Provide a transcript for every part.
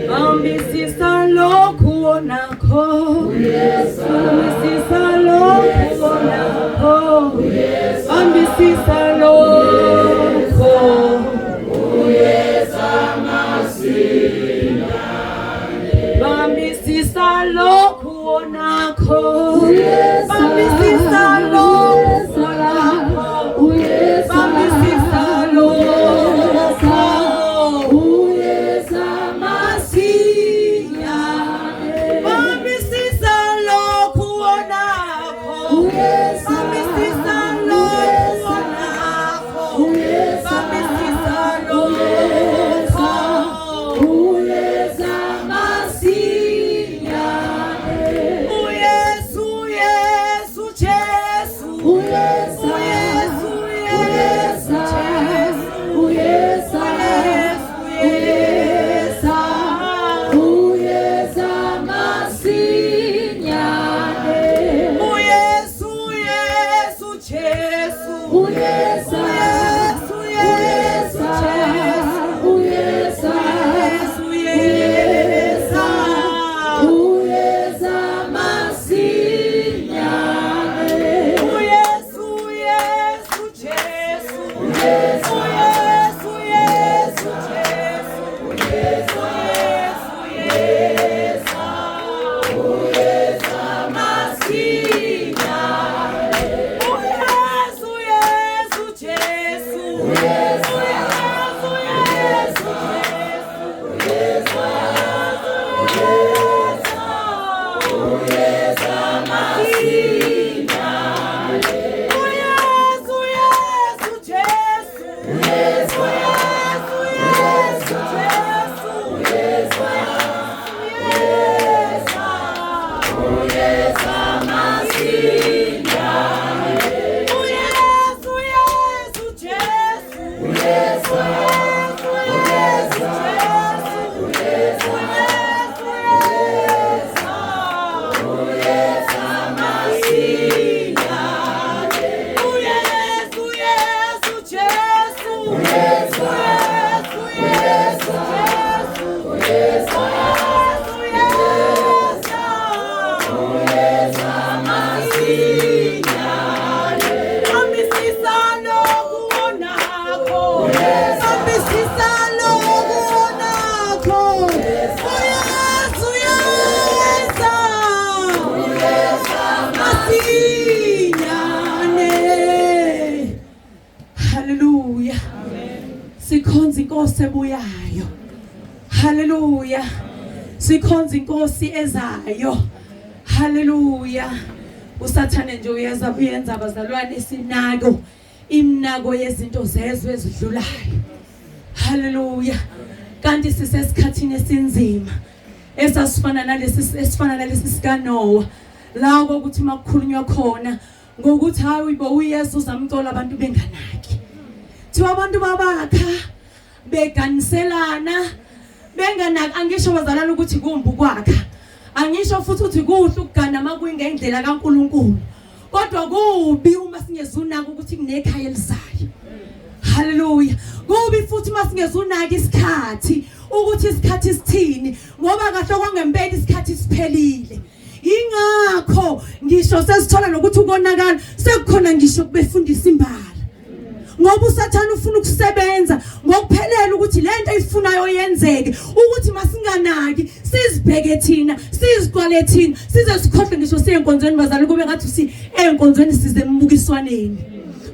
Bambisisa lokhu onakho, bambisisa lokhu onakho, bambisisa lokhu, bambisisa lokhu onakho, bambisisa lokhu onakho, bambisisa lokhu. Sikhonza inkosi ebuyayo. Hallelujah. Sikhonza inkosi ezayo. Hallelujah. Usathane nje uyenza abazalwane sinako imnako yezinto zezwe ezidlulayo. Hallelujah. Kanti sisesikhathini esinzima esasifana nalesi sikaNoah. Lawo ukuthi makukhulunywa khona ngokuthi hayi bo uYesu uzamcola abantu benganaki. Thiwa abantu babakha beganiselana benganaki, angisho bazalana ukuthi kumbi ukwakha, angisho futhi ukuthi kuhle ukugana makuyingendlela kaNkuluNkulu, kodwa kubi uma singezunaka ukuthi kunekhaya elizayo. Hallelujah. Kubi futhi uma singezunaka isikhathi ukuthi isikhathi sithini, ngoba kahle kwangempela isikhathi siphelile. Ingakho ngisho sesithola nokuthi ukonakala sekukhona ngisho kubefundisa imbala. Ngoba uSathane ufuna ukusebenza ngokuphelela ukuthi lento ayifunayo yenzeke, ukuthi masinganaki sizibheke thina, sizigcwale thina, size sikhohle ngisho siyenkonzweni bazali, kube ngathi enkonzweni size embukiswaneni,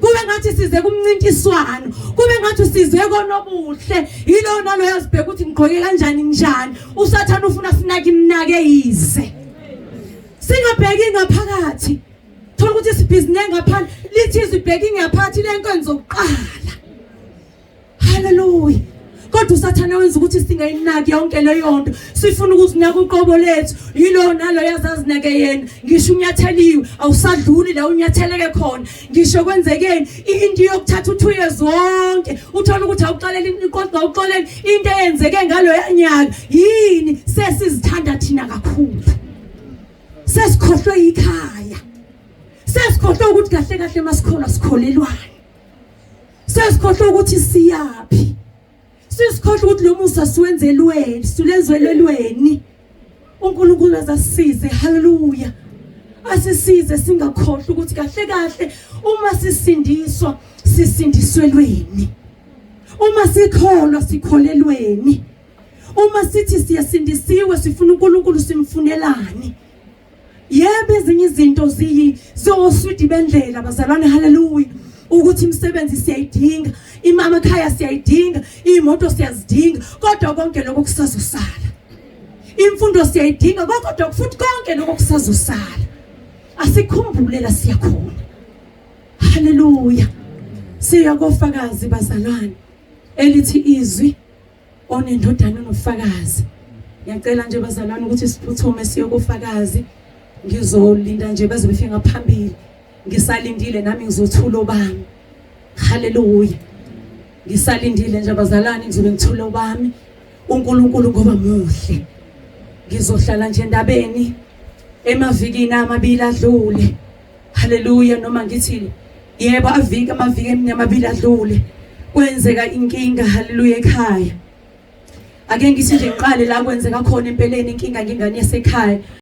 kube ngathi size kumncintiswano, kube ngathi size konobuhle. Yilo nalo yazibheka ukuthi ngigqoke kanjani njani. uSathane ufuna sinake imnake yize, singabheki ngaphakathi. Thola ukuthi sibhizinenge ngaphandle lithi sibheki ngaphakathi lenkonzo oqala. Hallelujah. Kodwa uSathane wenza ukuthi singayinaki yonke leyo nto, sifuna ukuzinaka uqobo lethu. Yilo nalo yazazinake yena, ngisho unyatheliwe awusadluli la unyatheleke khona. Ngisho kwenzekeni into yokuthatha uthuye zonke, uthola ukuthi awuqalela inkonzo, awuxolela into eyenzeke ngalo yanyaka. Yini sesizithanda thina kakhulu, sesikhohlwe ikhaya, sesikhohlwe ukuthi kahle kahle masikhona sikholelwane, Sesikhohlwa ukuthi siyapi. Sesikhohlwa ukuthi lo musa siwenzelweni, silenzelelweni. uNkulunkulu azasisize. Hallelujah. Asisize singakhohlwa ukuthi kahle kahle uma sisindiswa sisindiswelweni. Uma sikholwa sikholelweni. Uma sithi siyasindisiwe sifuna uNkulunkulu simfunelani. Yebo ezinye izinto zoswidi bendlela bazalwane. Hallelujah. Ukuthi imisebenzi siyayidinga, imama ekhaya siyayidinga, imoto siyazidinga, kodwa konke lokho kusazosala. Imfundo siyayidinga, kodwa futhi konke lokho kusazosala. Asikhumbule la siyakhona. Hallelujah. Siyakofakazi bazalwane elithi izwi onendodana nofakazi. Ngiyacela nje bazalwane ukuthi siphuthume siyokofakazi. Ngizolinda nje baze befike ngaphambili. Ngisalindile nami ngizothula obami. Hallelujah. Ngisalindile nje bazalwane ngizobe ngithula obami. uNkulunkulu ngoba muhle. Ngizohlala nje endabeni emavikini amabili adlule. Hallelujah. Noma ngithi yebo amaviki amabili adlule kwenzeka inkinga. Hallelujah. Ekhaya ake ngithi nje ngiqale la kwenzeka khona empeleni inkinga ngingane yasekhaya.